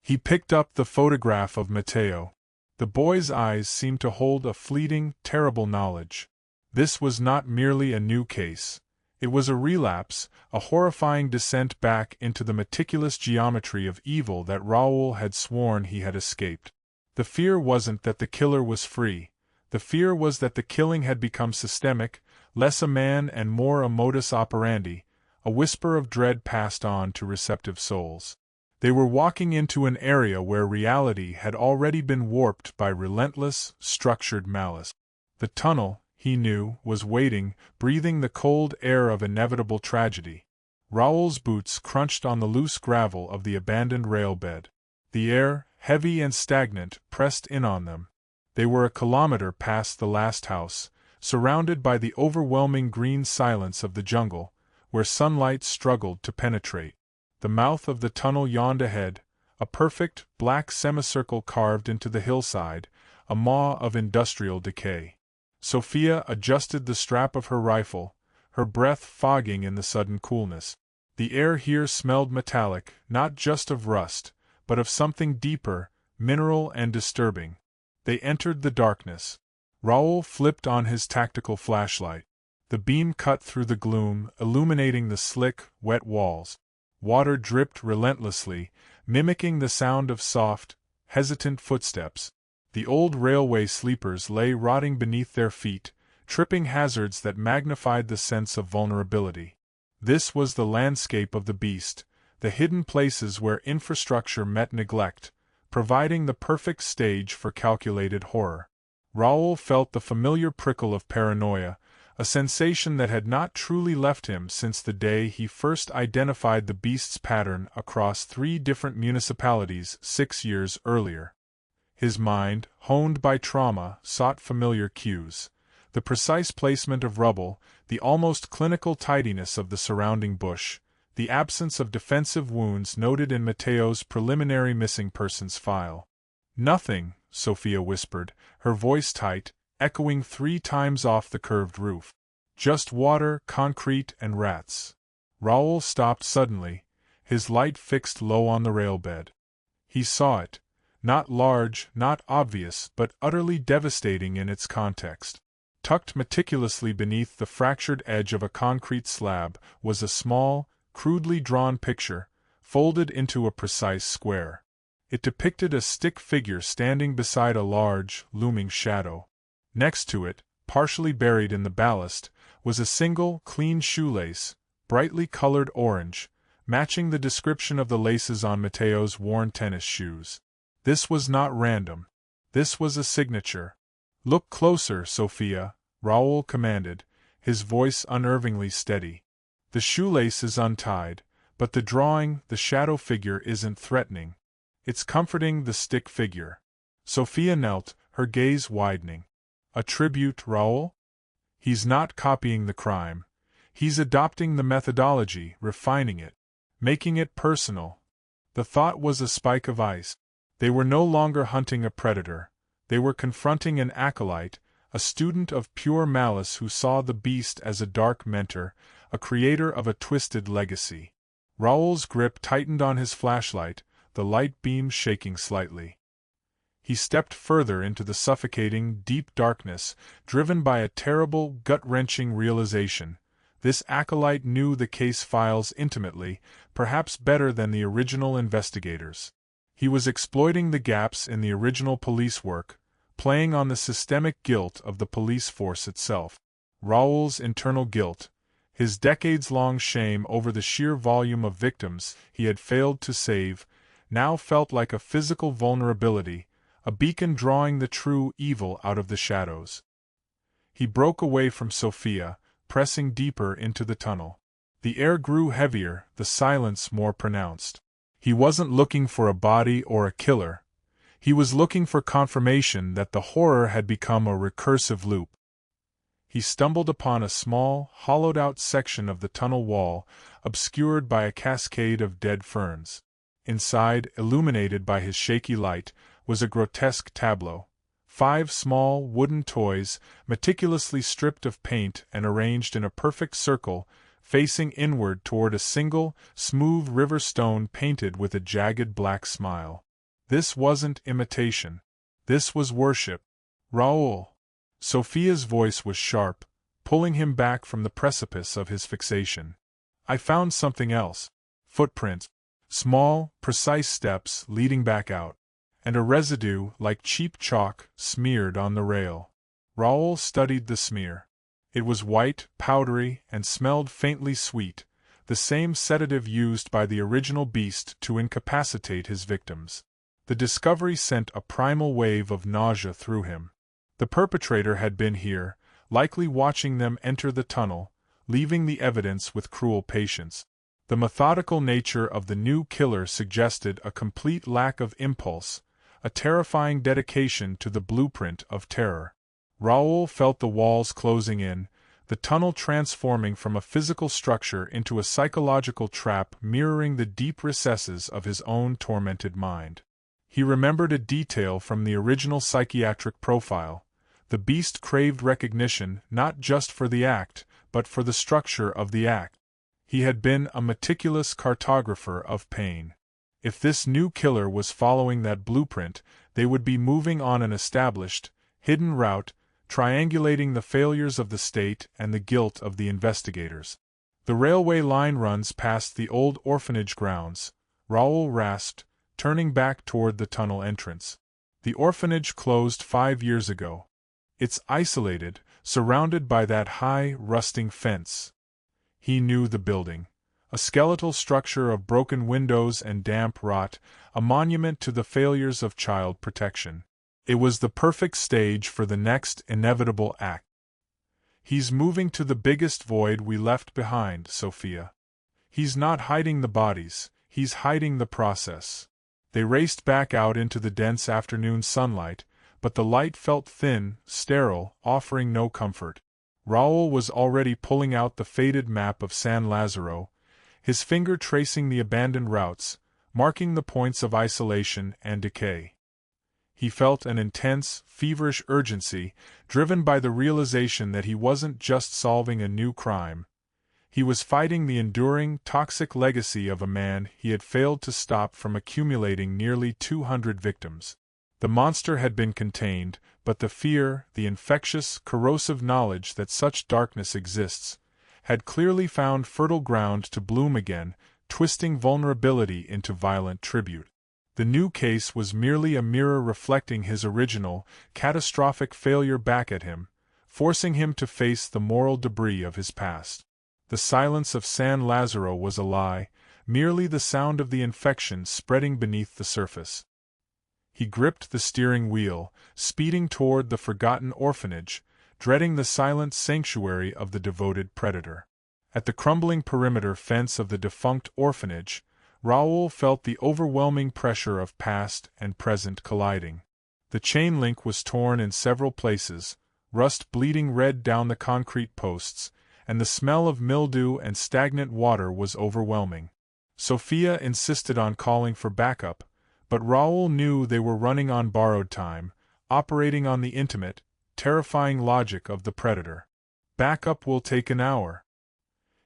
He picked up the photograph of Mateo. The boy's eyes seemed to hold a fleeting, terrible knowledge. This was not merely a new case. It was a relapse, a horrifying descent back into the meticulous geometry of evil that Raoul had sworn he had escaped. The fear wasn't that the killer was free. The fear was that the killing had become systemic, less a man and more a modus operandi, a whisper of dread passed on to receptive souls. They were walking into an area where reality had already been warped by relentless, structured malice. The tunnel, he knew, was waiting, breathing the cold air of inevitable tragedy. Raoul's boots crunched on the loose gravel of the abandoned railbed. The air, heavy and stagnant, pressed in on them. They were a kilometer past the last house, surrounded by the overwhelming green silence of the jungle, where sunlight struggled to penetrate. The mouth of the tunnel yawned ahead, a perfect, black semicircle carved into the hillside, a maw of industrial decay. Sophia adjusted the strap of her rifle, her breath fogging in the sudden coolness. The air here smelled metallic, not just of rust, but of something deeper, mineral and disturbing. They entered the darkness. Raoul flipped on his tactical flashlight. The beam cut through the gloom, illuminating the slick, wet walls. Water dripped relentlessly, mimicking the sound of soft, hesitant footsteps. The old railway sleepers lay rotting beneath their feet, tripping hazards that magnified the sense of vulnerability. This was the landscape of the beast, the hidden places where infrastructure met neglect, providing the perfect stage for calculated horror. Raoul felt the familiar prickle of paranoia, a sensation that had not truly left him since the day he first identified the beast's pattern across 3 different municipalities 6 years earlier. His mind, honed by trauma, sought familiar cues. The precise placement of rubble, the almost clinical tidiness of the surrounding bush, the absence of defensive wounds noted in Mateo's preliminary missing persons file. "Nothing," Sophia whispered, her voice tight, echoing 3 times off the curved roof. "Just water, concrete, and rats." Raoul stopped suddenly, his light fixed low on the railbed. He saw it, not large, not obvious, but utterly devastating in its context. Tucked meticulously beneath the fractured edge of a concrete slab was a small, crudely drawn picture, folded into a precise square. It depicted a stick figure standing beside a large, looming shadow. Next to it, partially buried in the ballast, was a single, clean shoelace, brightly colored orange, matching the description of the laces on Mateo's worn tennis shoes. This was not random. This was a signature. "Look closer, Sophia," Raoul commanded, his voice unnervingly steady. "The shoelace is untied, but the drawing, the shadow figure isn't threatening. It's comforting the stick figure." Sophia knelt, her gaze widening. "A tribute, Raoul? He's not copying the crime. He's adopting the methodology, refining it, making it personal." The thought was a spike of ice. They were no longer hunting a predator. They were confronting an acolyte, a student of pure malice who saw the beast as a dark mentor, a creator of a twisted legacy. Raoul's grip tightened on his flashlight, the light beam shaking slightly. He stepped further into the suffocating, deep darkness, driven by a terrible, gut-wrenching realization. This acolyte knew the case files intimately, perhaps better than the original investigators. He was exploiting the gaps in the original police work, playing on the systemic guilt of the police force itself. Raoul's internal guilt, his decades-long shame over the sheer volume of victims he had failed to save, now felt like a physical vulnerability, a beacon drawing the true evil out of the shadows. He broke away from Sophia, pressing deeper into the tunnel. The air grew heavier, the silence more pronounced. He wasn't looking for a body or a killer. He was looking for confirmation that the horror had become a recursive loop. He stumbled upon a small, hollowed-out section of the tunnel wall, obscured by a cascade of dead ferns. Inside, illuminated by his shaky light, was a grotesque tableau. 5 small, wooden toys, meticulously stripped of paint and arranged in a perfect circle, facing inward toward a single, smooth river stone painted with a jagged black smile. This wasn't imitation. This was worship. Raoul. Sophia's voice was sharp, pulling him back from the precipice of his fixation. I found something else. Footprints. Small, precise steps leading back out. And a residue, like cheap chalk, smeared on the rail. Raoul studied the smear. It was white, powdery, and smelled faintly sweet, the same sedative used by the original beast to incapacitate his victims. The discovery sent a primal wave of nausea through him. The perpetrator had been here, likely watching them enter the tunnel, leaving the evidence with cruel patience. The methodical nature of the new killer suggested a complete lack of impulse, a terrifying dedication to the blueprint of terror. Raoul felt the walls closing in, the tunnel transforming from a physical structure into a psychological trap mirroring the deep recesses of his own tormented mind. He remembered a detail from the original psychiatric profile. The beast craved recognition not just for the act, but for the structure of the act. He had been a meticulous cartographer of pain. If this new killer was following that blueprint, they would be moving on an established, hidden route, triangulating the failures of the state and the guilt of the investigators. The railway line runs past the old orphanage grounds, Raoul rasped, turning back toward the tunnel entrance. The orphanage closed 5 years ago. It's isolated, surrounded by that high, rusting fence. He knew the building. A skeletal structure of broken windows and damp rot, a monument to the failures of child protection. It was the perfect stage for the next inevitable act. He's moving to the biggest void we left behind, Sophia. He's not hiding the bodies, he's hiding the process. They raced back out into the dense afternoon sunlight, but the light felt thin, sterile, offering no comfort. Raoul was already pulling out the faded map of San Lazaro, his finger tracing the abandoned routes, marking the points of isolation and decay. He felt an intense, feverish urgency, driven by the realization that he wasn't just solving a new crime. He was fighting the enduring, toxic legacy of a man he had failed to stop from accumulating nearly 200 victims. The monster had been contained, but the fear, the infectious, corrosive knowledge that such darkness exists, had clearly found fertile ground to bloom again, twisting vulnerability into violent tribute. The new case was merely a mirror reflecting his original, catastrophic failure back at him, forcing him to face the moral debris of his past. The silence of San Lazaro was a lie, merely the sound of the infection spreading beneath the surface. He gripped the steering wheel, speeding toward the forgotten orphanage, dreading the silent sanctuary of the devoted predator. At the crumbling perimeter fence of the defunct orphanage, Raoul felt the overwhelming pressure of past and present colliding. The chain link was torn in several places, rust bleeding red down the concrete posts, and the smell of mildew and stagnant water was overwhelming. Sophia insisted on calling for backup, but Raoul knew they were running on borrowed time, operating on the intimate, terrifying logic of the predator. Backup will take an hour.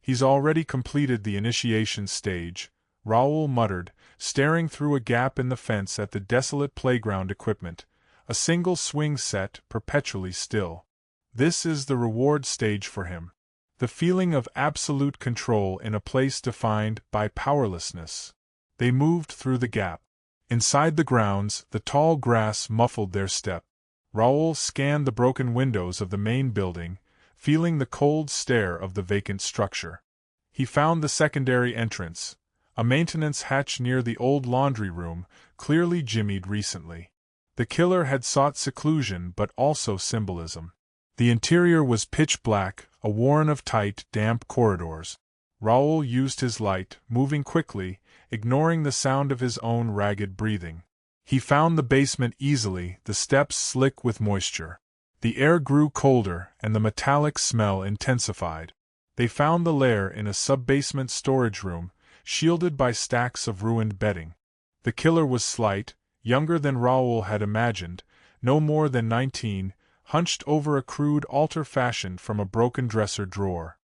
He's already completed the initiation stage, Raoul muttered, staring through a gap in the fence at the desolate playground equipment, a single swing set perpetually still. This is the reward stage for him. The feeling of absolute control in a place defined by powerlessness. They moved through the gap. Inside the grounds, the tall grass muffled their step. Raoul scanned the broken windows of the main building, feeling the cold stare of the vacant structure. He found the secondary entrance, a maintenance hatch near the old laundry room, clearly jimmied recently. The killer had sought seclusion but also symbolism. The interior was pitch black, a warren of tight, damp corridors. Raoul used his light, moving quickly, ignoring the sound of his own ragged breathing. He found the basement easily, the steps slick with moisture. The air grew colder, and the metallic smell intensified. They found the lair in a sub-basement storage room, shielded by stacks of ruined bedding. The killer was slight, younger than Raoul had imagined, no more than 19, hunched over a crude altar fashioned from a broken dresser drawer.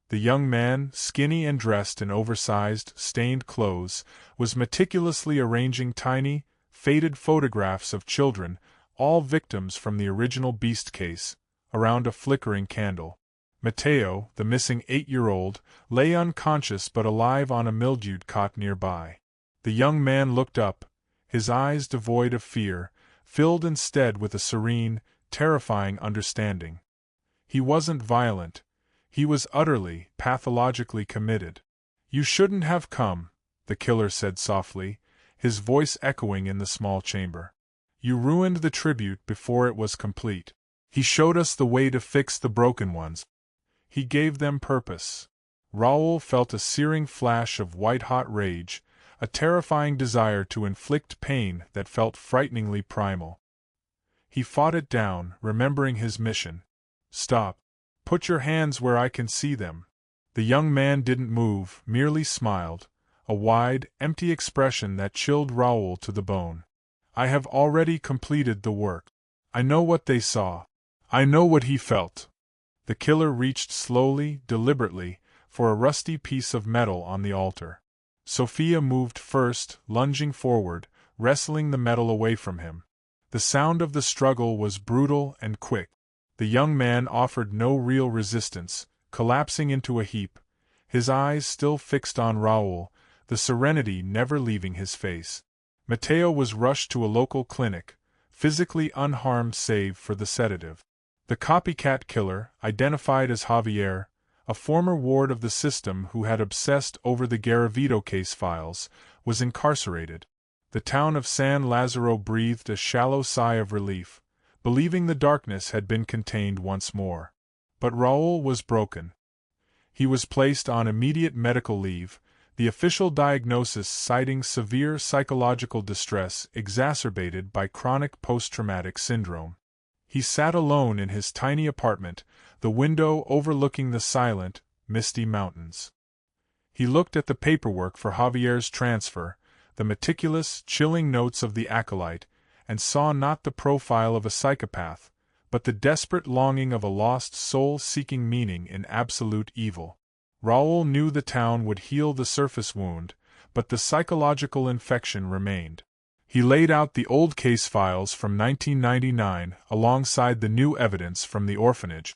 The young man, skinny and dressed in oversized, stained clothes, was meticulously arranging tiny, faded photographs of children, all victims from the original Beast case, around a flickering candle. Mateo, the missing 8-year-old, lay unconscious but alive on a mildewed cot nearby. The young man looked up, his eyes devoid of fear, filled instead with a serene, terrifying understanding. He wasn't violent. He was utterly, pathologically committed. "You shouldn't have come," the killer said softly, his voice echoing in the small chamber. "You ruined the tribute before it was complete. He showed us the way to fix the broken ones. He gave them purpose." Raoul felt a searing flash of white-hot rage, a terrifying desire to inflict pain that felt frighteningly primal. He fought it down, remembering his mission. "Stop. Put your hands where I can see them." The young man didn't move, merely smiled, a wide, empty expression that chilled Raoul to the bone. "I have already completed the work. I know what they saw. I know what he felt." The killer reached slowly, deliberately, for a rusty piece of metal on the altar. Sophia moved first, lunging forward, wrestling the metal away from him. The sound of the struggle was brutal and quick. The young man offered no real resistance, collapsing into a heap, his eyes still fixed on Raoul, the serenity never leaving his face. Mateo was rushed to a local clinic, physically unharmed save for the sedative. The copycat killer, identified as Javier, a former ward of the system who had obsessed over the Garavito case files, was incarcerated. The town of San Lazaro breathed a shallow sigh of relief, believing the darkness had been contained once more. But Raoul was broken. He was placed on immediate medical leave, the official diagnosis citing severe psychological distress exacerbated by chronic post-traumatic syndrome. He sat alone in his tiny apartment, the window overlooking the silent, misty mountains. He looked at the paperwork for Javier's transfer, the meticulous, chilling notes of the acolyte, and saw not the profile of a psychopath, but the desperate longing of a lost soul seeking meaning in absolute evil. Raoul knew the town would heal the surface wound, but the psychological infection remained. He laid out the old case files from 1999 alongside the new evidence from the orphanage.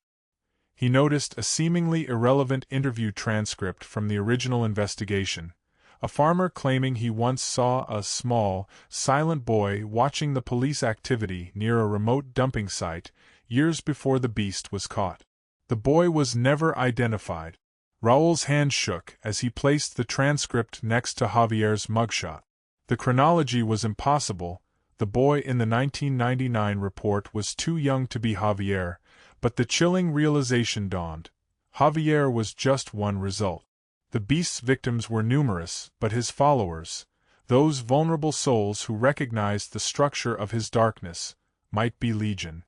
He noticed a seemingly irrelevant interview transcript from the original investigation, a farmer claiming he once saw a small, silent boy watching the police activity near a remote dumping site years before the beast was caught. The boy was never identified. Raoul's hand shook as he placed the transcript next to Javier's mugshot. The chronology was impossible. The boy in the 1999 report was too young to be Javier, but the chilling realization dawned. Javier was just one result. The beast's victims were numerous, but his followers, those vulnerable souls who recognized the structure of his darkness, might be legion.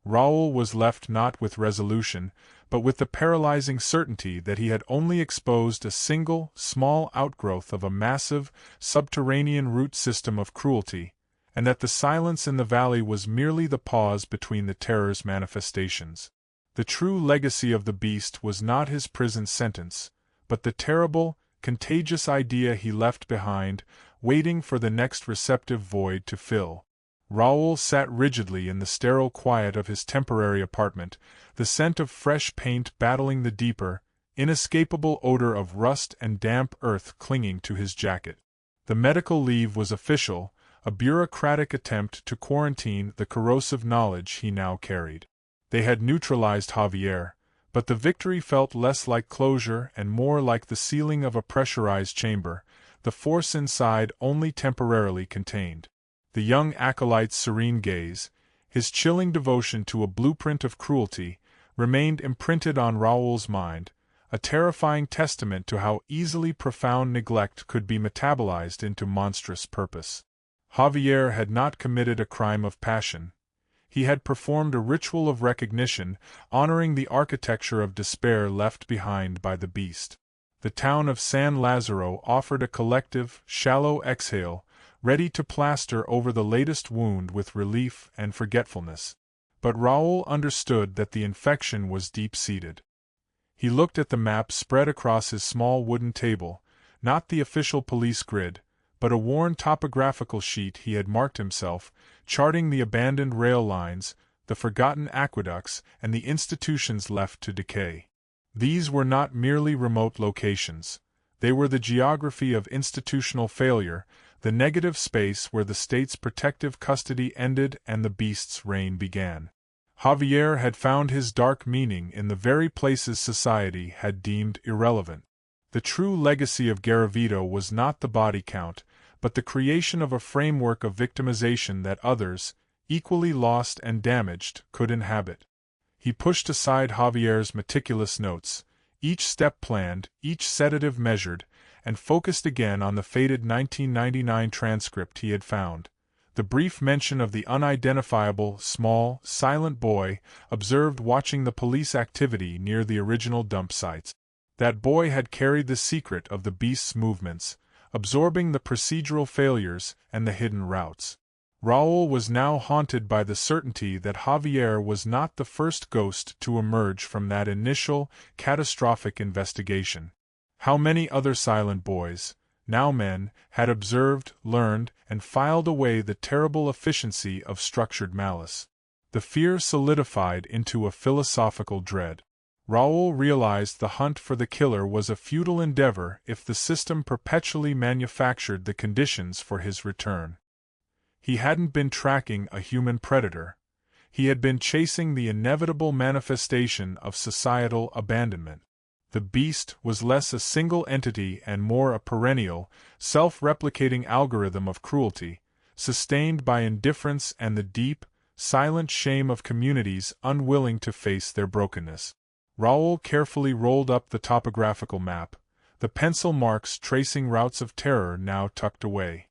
Raoul was left not with resolution, but with the paralyzing certainty that he had only exposed a single, small outgrowth of a massive, subterranean root system of cruelty, and that the silence in the valley was merely the pause between the terror's manifestations. The true legacy of the beast was not his prison sentence, but the terrible, contagious idea he left behind, waiting for the next receptive void to fill. Raoul sat rigidly in the sterile quiet of his temporary apartment, the scent of fresh paint battling the deeper, inescapable odor of rust and damp earth clinging to his jacket. The medical leave was official, a bureaucratic attempt to quarantine the corrosive knowledge he now carried. They had neutralized Javier, but the victory felt less like closure and more like the sealing of a pressurized chamber, the force inside only temporarily contained. The young acolyte's serene gaze, his chilling devotion to a blueprint of cruelty, remained imprinted on Raoul's mind, a terrifying testament to how easily profound neglect could be metabolized into monstrous purpose. Javier had not committed a crime of passion. He had performed a ritual of recognition, honoring the architecture of despair left behind by the beast. The town of San Lazaro offered a collective, shallow exhale, ready to plaster over the latest wound with relief and forgetfulness. But Raoul understood that the infection was deep-seated. He looked at the map spread across his small wooden table, not the official police grid, but a worn topographical sheet he had marked himself, charting the abandoned rail lines, the forgotten aqueducts, and the institutions left to decay. These were not merely remote locations. They were the geography of institutional failure, the negative space where the state's protective custody ended and the beast's reign began. Javier had found his dark meaning in the very places society had deemed irrelevant. The true legacy of Garavito was not the body count, but the creation of a framework of victimization that others, equally lost and damaged, could inhabit. He pushed aside Javier's meticulous notes, each step planned, each sedative measured, and focused again on the faded 1999 transcript he had found. The brief mention of the unidentifiable, small, silent boy observed watching the police activity near the original dump sites. That boy had carried the secret of the beast's movements, absorbing the procedural failures and the hidden routes. Raúl was now haunted by the certainty that Javier was not the first ghost to emerge from that initial, catastrophic investigation. How many other silent boys, now men, had observed, learned, and filed away the terrible efficiency of structured malice? The fear solidified into a philosophical dread. Raúl realized the hunt for the killer was a futile endeavor if the system perpetually manufactured the conditions for his return. He hadn't been tracking a human predator. He had been chasing the inevitable manifestation of societal abandonment. The beast was less a single entity and more a perennial, self-replicating algorithm of cruelty, sustained by indifference and the deep, silent shame of communities unwilling to face their brokenness. Raúl carefully rolled up the topographical map, the pencil marks tracing routes of terror now tucked away.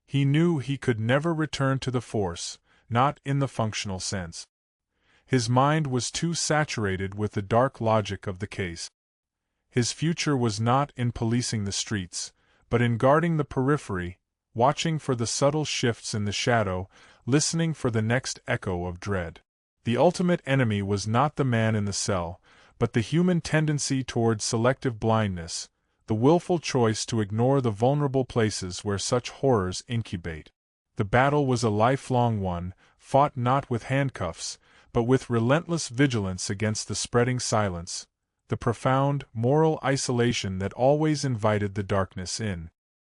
He knew he could never return to the force, not in the functional sense. His mind was too saturated with the dark logic of the case. His future was not in policing the streets, but in guarding the periphery, watching for the subtle shifts in the shadow, listening for the next echo of dread. The ultimate enemy was not the man in the cell, but the human tendency towards selective blindness, the willful choice to ignore the vulnerable places where such horrors incubate. The battle was a lifelong one, fought not with handcuffs, but with relentless vigilance against the spreading silence, the profound, moral isolation that always invited the darkness in.